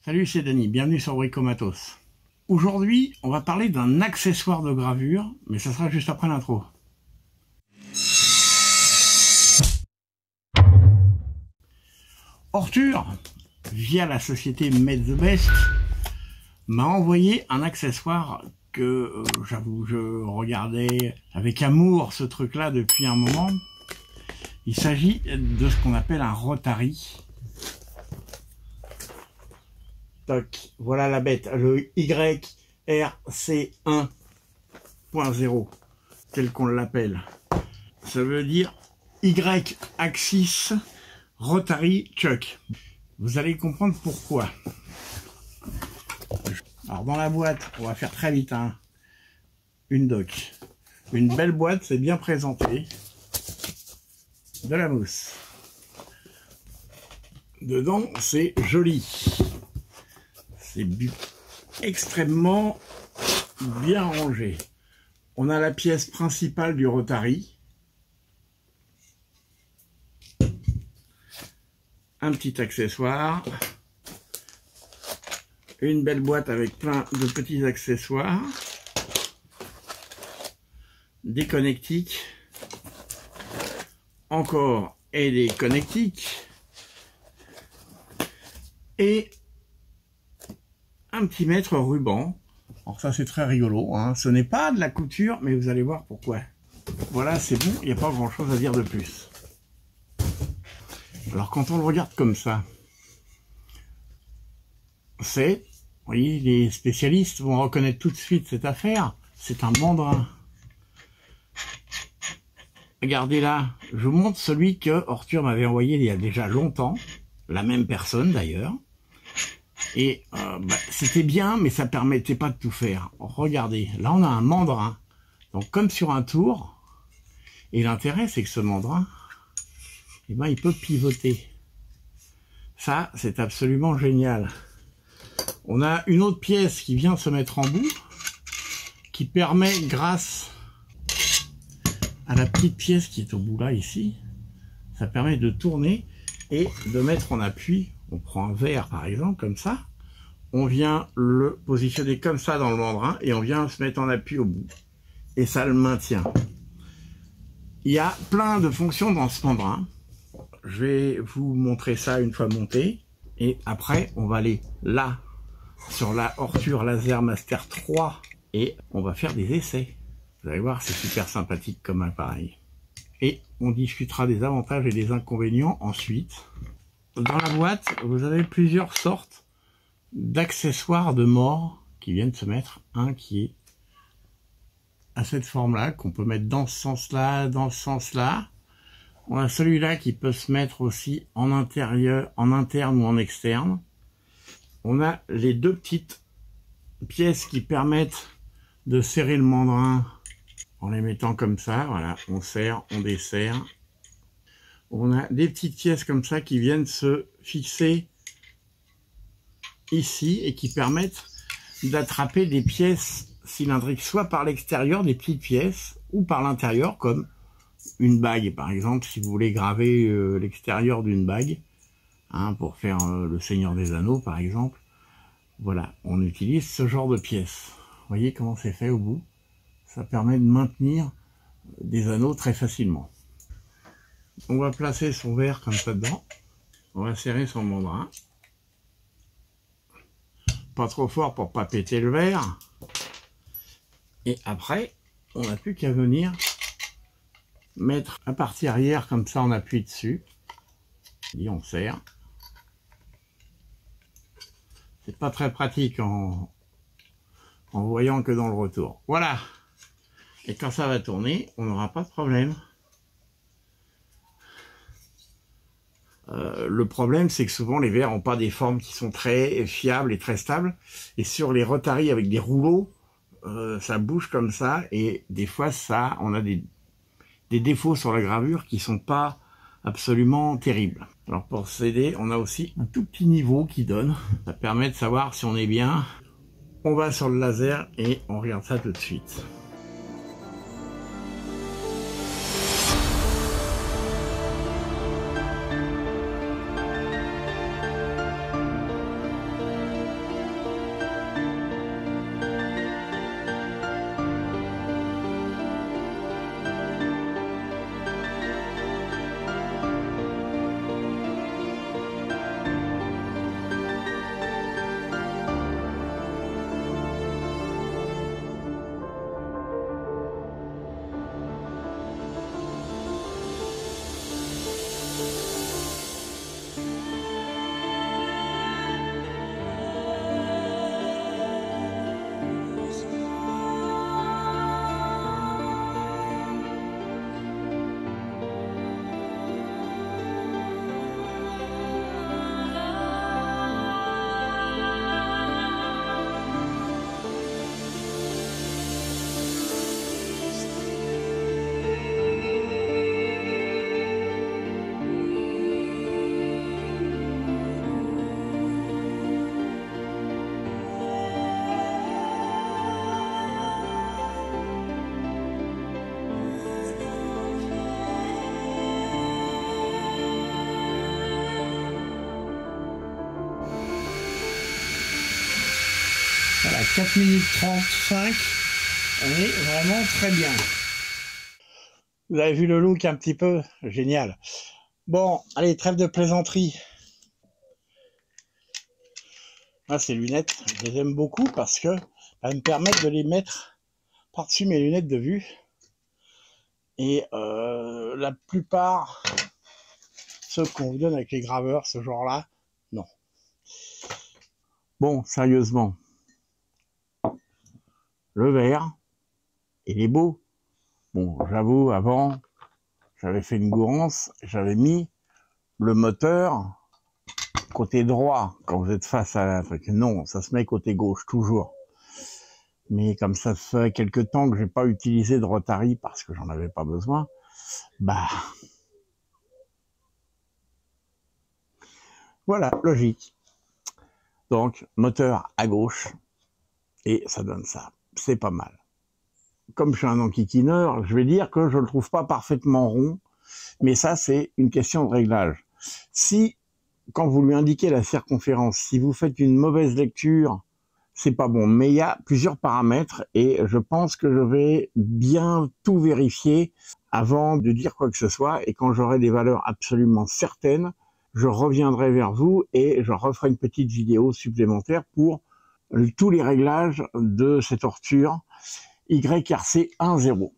Salut, c'est Denis, bienvenue sur Bricomatos. Aujourd'hui, on va parler d'un accessoire de gravure, mais ça sera juste après l'intro. Ortur, via la société Made the Best, m'a envoyé un accessoire que, j'avoue, je regardais avec amour ce truc-là depuis un moment. Il s'agit de ce qu'on appelle un Rotary. Toc, voilà la bête, le YRC1.0, tel qu'on l'appelle. Ça veut dire Y-Axis Rotary Chuck. Vous allez comprendre pourquoi. Alors dans la boîte, on va faire très vite, hein. Une doc. Une belle boîte, c'est bien présenté. De la mousse. Dedans, c'est joli. C'est extrêmement bien rangé. On a la pièce principale du Rotary. Un petit accessoire. Une belle boîte avec plein de petits accessoires. Des connectiques. Encore et des connectiques. Et un petit mètre ruban. Alors ça c'est très rigolo, hein. Ce n'est pas de la couture, mais vous allez voir pourquoi. Voilà, c'est bon, il n'y a pas grand chose à dire de plus. Alors quand on le regarde comme ça, c'est, vous voyez, les spécialistes vont reconnaître tout de suite cette affaire, c'est un mandrin. Regardez là, je vous montre celui que Ortur m'avait envoyé il y a déjà longtemps, la même personne d'ailleurs. Et c'était bien, mais ça permettait pas de tout faire. Regardez, là on a un mandrin, donc comme sur un tour. Et l'intérêt, c'est que ce mandrin, eh ben, il peut pivoter. Ça, c'est absolument génial. On a une autre pièce qui vient se mettre en bout, qui permet, grâce à la petite pièce qui est au bout là, ici, ça permet de tourner et de mettre en appui. On prend un verre par exemple, comme ça, on vient le positionner comme ça dans le mandrin et on vient se mettre en appui au bout. Et ça le maintient. Il y a plein de fonctions dans ce mandrin. Je vais vous montrer ça une fois monté. Et après, on va aller là, sur la Ortur Laser Master 3 et on va faire des essais. Vous allez voir, c'est super sympathique comme appareil. Et on discutera des avantages et des inconvénients ensuite. Dans la boîte, vous avez plusieurs sortes d'accessoires de mort qui viennent se mettre. Un qui est à cette forme-là, qu'on peut mettre dans ce sens-là, dans ce sens-là. On a celui-là qui peut se mettre aussi en intérieur, en interne ou en externe. On a les deux petites pièces qui permettent de serrer le mandrin en les mettant comme ça. Voilà, on serre, on desserre. On a des petites pièces comme ça qui viennent se fixer ici et qui permettent d'attraper des pièces cylindriques, soit par l'extérieur, des petites pièces, ou par l'intérieur, comme une bague par exemple, si vous voulez graver l'extérieur d'une bague, hein, pour faire le Seigneur des Anneaux par exemple. Voilà, on utilise ce genre de pièces. Vous voyez comment c'est fait au bout? Ça permet de maintenir des anneaux très facilement. On va placer son verre comme ça dedans. On va serrer son mandrin. Pas trop fort pour pas péter le verre. Et après, on n'a plus qu'à venir mettre la partie arrière comme ça, on appuie dessus. Et on serre. C'est pas très pratique en voyant que dans le retour. Voilà. Et quand ça va tourner, on n'aura pas de problème. Le problème, c'est que souvent les verres n'ont pas des formes qui sont très fiables et très stables. Et sur les Rotary avec des rouleaux, ça bouge comme ça. Et des fois, on a des défauts sur la gravure qui sont pas absolument terribles. Alors pour s'aider, on a aussi un tout petit niveau qui donne. Ça permet de savoir si on est bien. On va sur le laser et on regarde ça tout de suite. Voilà, 4 minutes 35, on est vraiment très bien. Vous avez vu le look un petit peu? Génial. Bon, allez, trêve de plaisanterie. Moi, ces lunettes, je les aime beaucoup parce que elles me permettent de les mettre par-dessus mes lunettes de vue. Et la plupart, ceux qu'on vous donne avec les graveurs, ce genre-là, non. Bon, sérieusement, le verre, il est beau. Bon, j'avoue, avant, j'avais fait une gourance, j'avais mis le moteur côté droit quand vous êtes face à un truc. Non, ça se met côté gauche, toujours. Mais comme ça fait quelques temps que j'ai pas utilisé de Rotary parce que j'en avais pas besoin, bah voilà, logique. Donc, moteur à gauche, et ça donne ça. C'est pas mal. Comme je suis un enquiquineur, je vais dire que je le trouve pas parfaitement rond, mais ça, c'est une question de réglage. Si, quand vous lui indiquez la circonférence, si vous faites une mauvaise lecture, c'est pas bon. Mais il y a plusieurs paramètres, et je pense que je vais bien tout vérifier avant de dire quoi que ce soit, et quand j'aurai des valeurs absolument certaines, je reviendrai vers vous et je referai une petite vidéo supplémentaire pour tous les réglages de cette Orture YRC 1.0.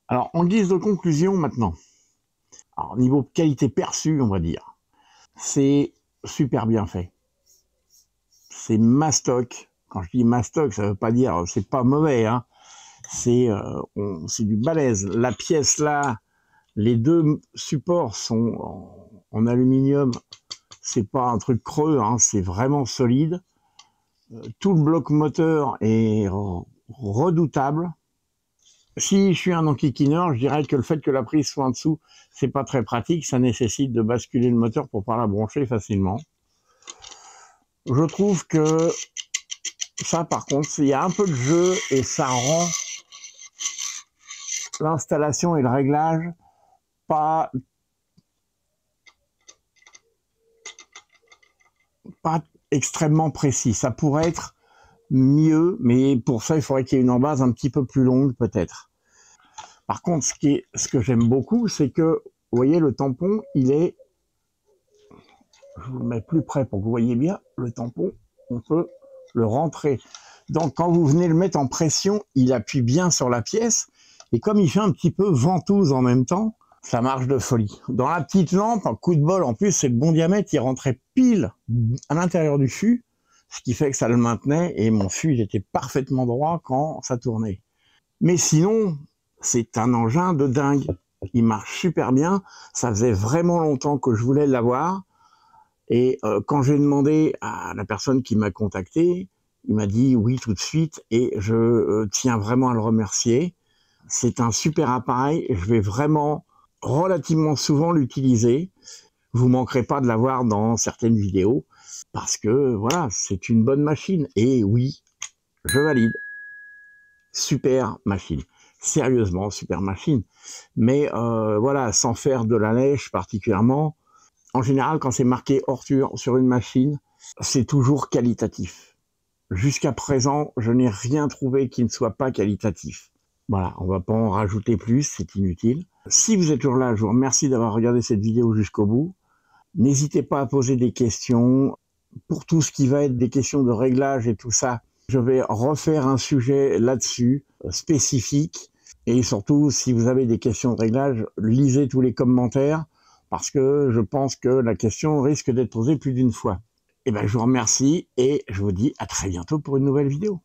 Alors, en guise de conclusion maintenant, alors, niveau qualité perçue, on va dire, c'est super bien fait. C'est mastoc. Quand je dis mastoc, ça veut pas dire c'est pas mauvais, hein. C'est du balèze. La pièce là, les deux supports sont en aluminium. C'est pas un truc creux, hein, c'est vraiment solide. Tout le bloc moteur est redoutable. Si je suis un enquiquineur, je dirais que le fait que la prise soit en dessous, c'est pas très pratique. Ça nécessite de basculer le moteur pour pouvoir la brancher facilement. Je trouve que ça, par contre, il y a un peu de jeu et ça rend l'installation et le réglage pas extrêmement précis. Ça pourrait être mieux, mais pour ça, il faudrait qu'il y ait une embase un petit peu plus longue, peut-être. Par contre, ce que j'aime beaucoup, c'est que, vous voyez, le tampon, il est... Je vous le mets plus près pour que vous voyez bien. Le tampon, on peut le rentrer. Donc, quand vous venez le mettre en pression, il appuie bien sur la pièce. Et comme il fait un petit peu ventouse en même temps, ça marche de folie. Dans la petite lampe, un coup de bol, en plus, c'est le bon diamètre, il rentrait pile à l'intérieur du fût, ce qui fait que ça le maintenait, et mon fût, il était parfaitement droit quand ça tournait. Mais sinon, c'est un engin de dingue. Il marche super bien. Ça faisait vraiment longtemps que je voulais l'avoir. Et quand j'ai demandé à la personne qui m'a contacté, il m'a dit oui tout de suite, et je tiens vraiment à le remercier. C'est un super appareil, je vais vraiment relativement souvent l'utiliser. Vous manquerez pas de l'avoir dans certaines vidéos, parce que voilà, c'est une bonne machine. Et oui, je valide. Super machine. Sérieusement, super machine. Mais voilà, sans faire de la lèche particulièrement, en général, quand c'est marqué Orture sur une machine, c'est toujours qualitatif. Jusqu'à présent, je n'ai rien trouvé qui ne soit pas qualitatif. Voilà, on ne va pas en rajouter plus, c'est inutile. Si vous êtes toujours là, je vous remercie d'avoir regardé cette vidéo jusqu'au bout. N'hésitez pas à poser des questions. Pour tout ce qui va être des questions de réglage et tout ça, je vais refaire un sujet là-dessus, spécifique. Et surtout, si vous avez des questions de réglage, lisez tous les commentaires, parce que je pense que la question risque d'être posée plus d'une fois. Et ben, je vous remercie et je vous dis à très bientôt pour une nouvelle vidéo.